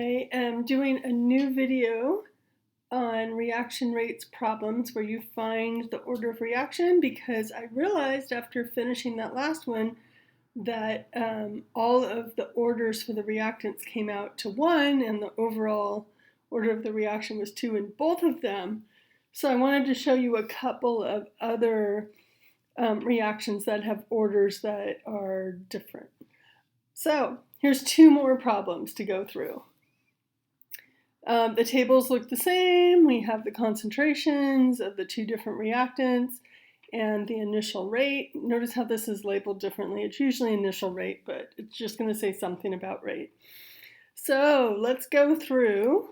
I am doing a new video on reaction rates problems where you find the order of reaction, because I realized after finishing that last one that all of the orders for the reactants came out to 1 and the overall order of the reaction was 2 in both of them. So I wanted to show you a couple of other reactions that have orders that are different. So here's 2 more problems to go through. The tables look the same. We have the concentrations of the 2 different reactants and the initial rate. Notice how this is labeled differently. It's usually initial rate, but it's just going to say something about rate. So let's go through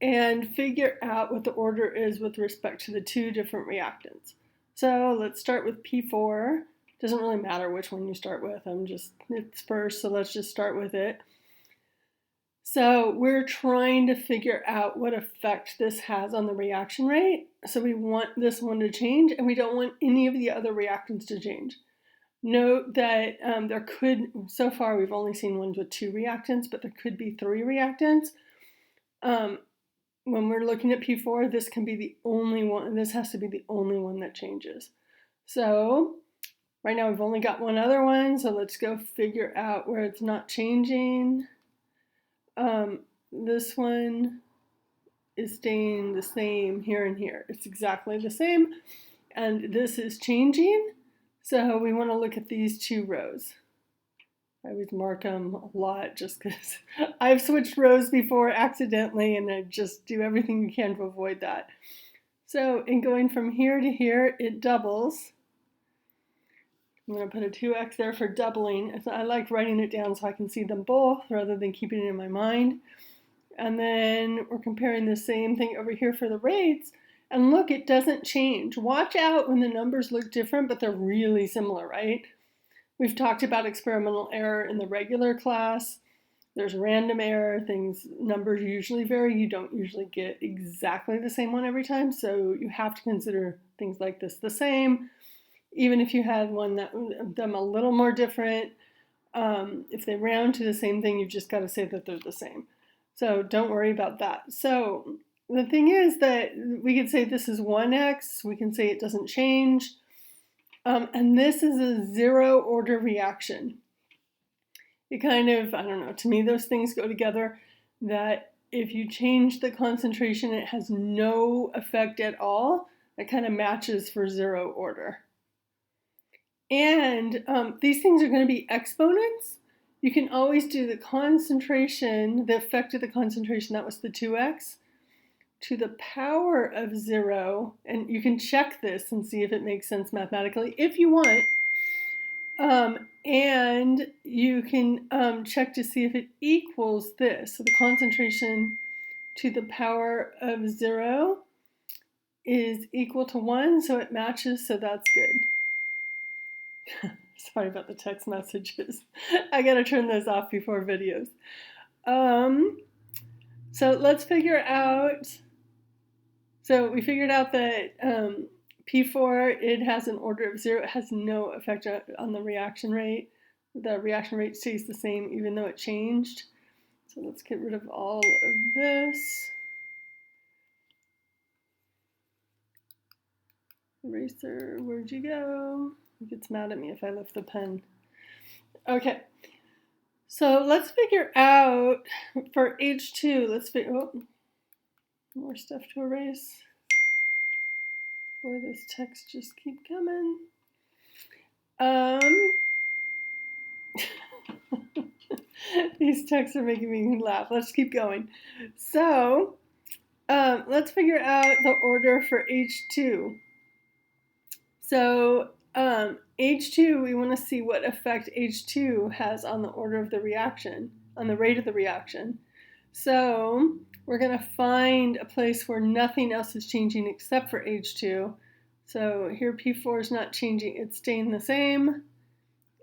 and figure out what the order is with respect to the 2 different reactants. So let's start with P4. Doesn't really matter which one you start with. It's first, so let's just start with it. So we're trying to figure out what effect this has on the reaction rate. So we want this one to change, and we don't want any of the other reactants to change. Note that so far we've only seen ones with 2 reactants, but there could be 3 reactants. When we're looking at P4, this can be the only one, this has to be the only one that changes. So right now we've only got one other one, so let's go figure out where it's not changing. This one is staying the same here and here. It's exactly the same, and this is changing. So we want to look at these 2 rows. I always mark them a lot just because I've switched rows before accidentally, and I just do everything you can to avoid that. So in going from here to here, it doubles. I'm going to put a 2x there for doubling. I like writing it down so I can see them both rather than keeping it in my mind. And then we're comparing the same thing over here for the rates. And look, it doesn't change. Watch out when the numbers look different, but they're really similar, right? We've talked about experimental error in the regular class. There's random error, numbers usually vary. You don't usually get exactly the same one every time, so you have to consider things like this the same. Even if you had one that them a little more different, if they round to the same thing, you've just got to say that they're the same. So don't worry about that. So the thing is that we could say this is 1x, we can say it doesn't change, and this is a 0 order reaction. It kind of, I don't know, to me those things go together, that if you change the concentration, it has no effect at all. That kind of matches for 0 order. And these things are going to be exponents. You can always do the concentration, the effect of the concentration, that was the 2x, to the power of 0. And you can check this and see if it makes sense mathematically if you want. And you can check to see if it equals this. So the concentration to the power of 0 is equal to 1, so it matches, so that's good. Sorry about the text messages. I gotta turn those off before videos. So let's figure out, so we figured out that P4, it has an order of 0. It has no effect on the reaction rate. The reaction rate stays the same even though it changed. So let's get rid of all of this. Eraser, where'd you go? It gets mad at me if I lift the pen. Okay, so let's figure out for H2, more stuff to erase. Boy, this text just keep coming. These texts are making me laugh. Let's keep going. So let's figure out the order for H2. So H2, we want to see what effect H2 has on the order of the reaction, on the rate of the reaction. So we're going to find a place where nothing else is changing except for H2. So here P4 is not changing, it's staying the same.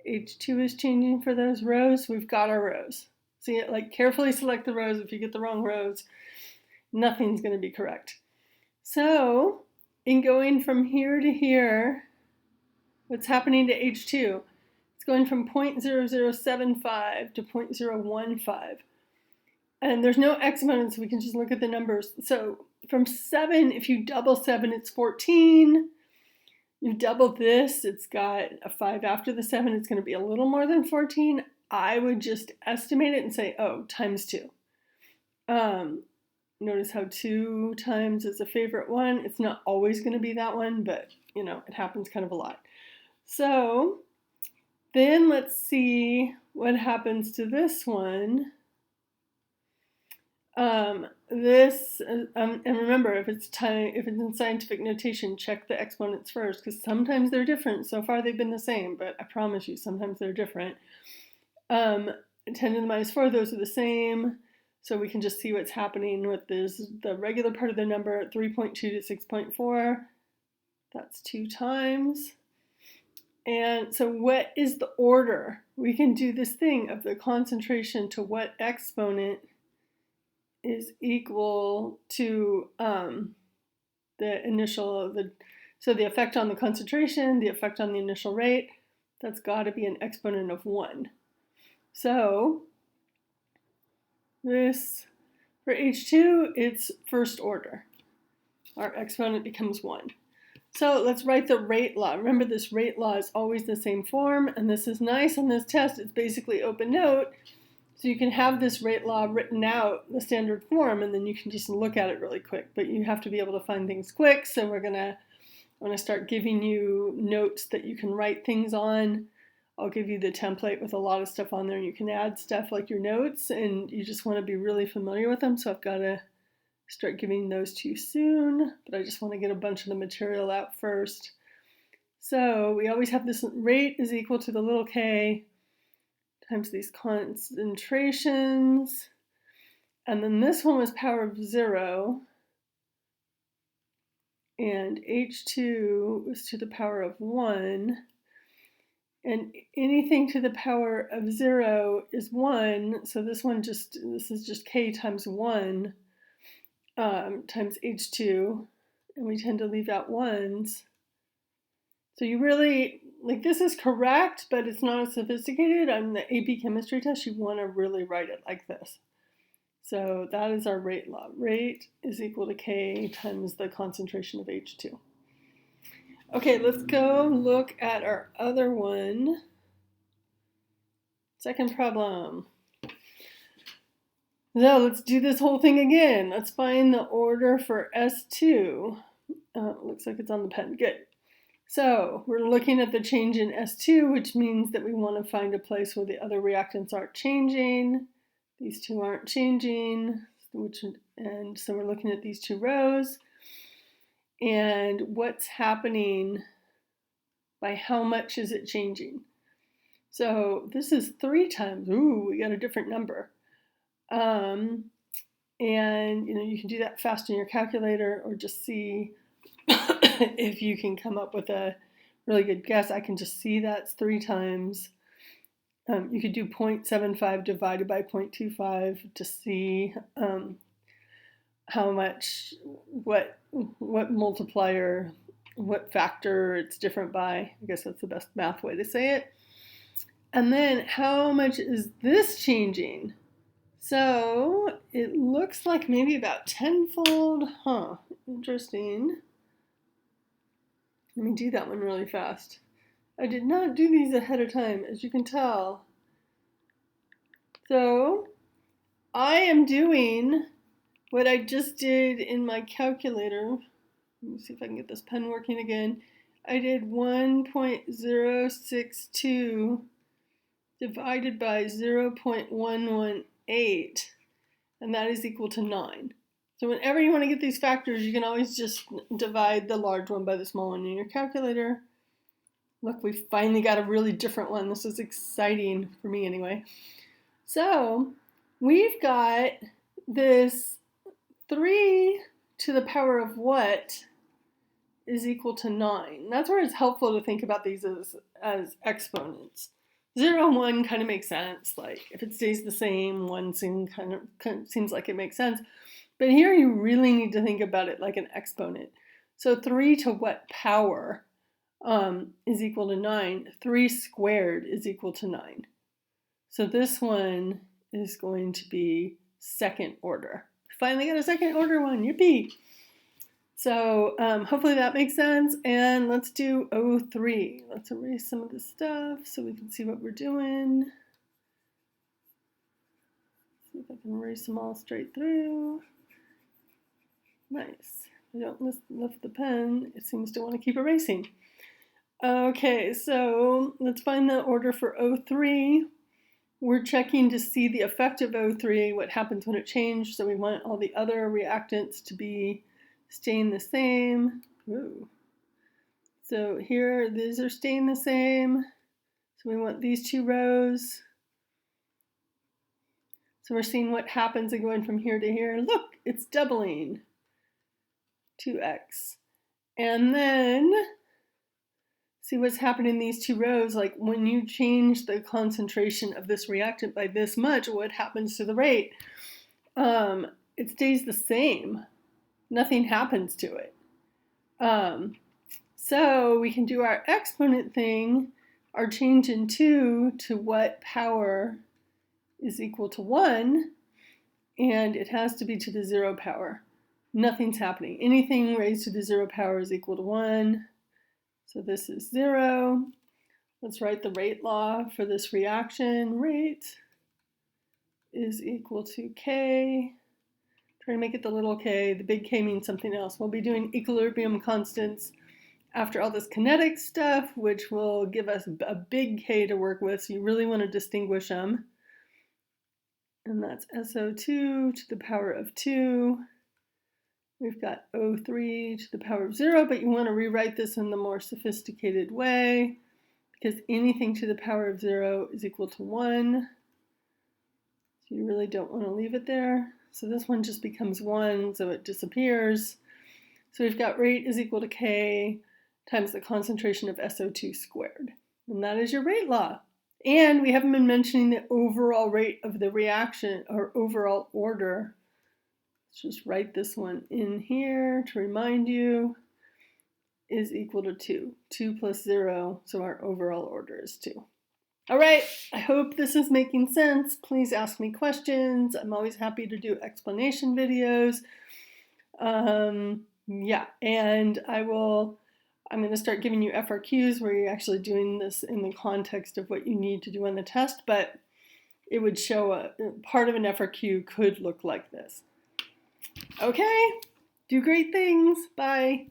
H2 is changing for those rows. We've got our rows. See it, like carefully select the rows. If you get the wrong rows, nothing's going to be correct. So in going from here to here, what's happening to H2? It's going from 0.0075 to 0.015. And there's no exponents, so we can just look at the numbers. So from 7, if you double 7, it's 14. You double this, it's got a 5 after the 7, it's going to be a little more than 14. I would just estimate it and say, oh, times 2. Notice how 2 times is a favorite one. It's not always going to be that one, but you know, it happens kind of a lot. So then let's see what happens to this one. And remember, if it's in scientific notation, check the exponents first, because sometimes they're different. So far they've been the same, but I promise you, sometimes they're different. 10 to the minus 4, those are the same. So we can just see what's happening with this, the regular part of the number, 3.2 to 6.4. That's 2 times. And so what is the order? We can do this thing of the concentration to what exponent is equal to the initial, so the effect on the concentration, the effect on the initial rate, that's got to be an exponent of 1. So this, for H2, it's first order. Our exponent becomes 1. So let's write the rate law. Remember, this rate law is always the same form, and this is nice on this test. It's basically open note. So you can have this rate law written out, the standard form, and then you can just look at it really quick. But you have to be able to find things quick, so I'm gonna start giving you notes that you can write things on. I'll give you the template with a lot of stuff on there, and you can add stuff like your notes, and you just want to be really familiar with them. So I've got to start giving those to you soon, but I just want to get a bunch of the material out first. So we always have this rate is equal to the little k times these concentrations. And then this one was power of 0. And H2 was to the power of 1. And anything to the power of 0 is 1. So this is just k times 1 times H2. And we tend to leave out 1s. So you really, like, this is correct, but it's not as sophisticated. On the AP chemistry test, you want to really write it like this. So that is our rate law. Rate is equal to K times the concentration of H2. Okay, let's go look at our other one. Second problem. So let's do this whole thing again. Let's find the order for S2. Looks like it's on the pen. Good. So we're looking at the change in S2, which means that we want to find a place where the other reactants aren't changing. These two aren't changing, and so we're looking at these 2 rows. And what's happening, by how much is it changing? So this is 3 times. Ooh, we got a different number. And you can do that fast in your calculator, or just see if you can come up with a really good guess. I can just see that's 3 times. You could do 0.75 divided by 0.25 to see how much, what multiplier, what factor it's different by. I guess that's the best math way to say it. And then how much is this changing? So it looks like maybe about 10-fold. Huh, interesting. Let me do that one really fast. I did not do these ahead of time, as you can tell. So I am doing what I just did in my calculator. Let me see if I can get this pen working again. I did 1.062 divided by 0.118, and that is equal to 9. So whenever you want to get these factors, you can always just divide the large one by the small one in your calculator. Look, we finally got a really different one. This is exciting for me anyway. So we've got this 3 to the power of what is equal to 9. That's where it's helpful to think about these as exponents. 0 and 1 kind of makes sense. Like if it stays the same, 1 kind of seems like it makes sense. But here you really need to think about it like an exponent. So 3 to what power is equal to 9? 3 squared is equal to 9. So this one is going to be second order. Finally got a second order one, yippee! So hopefully that makes sense. And let's do O3. Let's erase some of the stuff so we can see what we're doing. See if I can erase them all straight through. Nice. I don't lift the pen. It seems to want to keep erasing. Okay, so let's find the order for O3. We're checking to see the effect of O3, what happens when it changed. So we want all the other reactants to be staying the same. Ooh. So here, these are staying the same. So we want these two rows. So we're seeing what happens in going from here to here. Look, it's doubling. 2x. And then see what's happening in these two rows. Like when you change the concentration of this reactant by this much, what happens to the rate? It stays the same. Nothing happens to it. So we can do our exponent thing, our change in 2 to what power is equal to 1, and it has to be to the 0 power. Nothing's happening. Anything raised to the 0 power is equal to 1. So this is 0. Let's write the rate law for this reaction. Rate is equal to K. Try to make it the little k. The big K means something else. We'll be doing equilibrium constants after all this kinetic stuff, which will give us a big K to work with, so you really want to distinguish them. And that's SO2 to the power of 2. We've got O3 to the power of 0, but you want to rewrite this in the more sophisticated way, because anything to the power of 0 is equal to 1. So you really don't want to leave it there. So this one just becomes 1, so it disappears. So we've got rate is equal to K times the concentration of SO2 squared. And that is your rate law. And we haven't been mentioning the overall rate of the reaction, or overall order. Let's just write this one in here to remind you, is equal to 2. 2 plus 0, so our overall order is 2. All right, I hope this is making sense. Please ask me questions. I'm always happy to do explanation videos. Yeah, and I'm going to start giving you FRQs where you're actually doing this in the context of what you need to do on the test, but it would show part of an FRQ could look like this. Okay, do great things. Bye.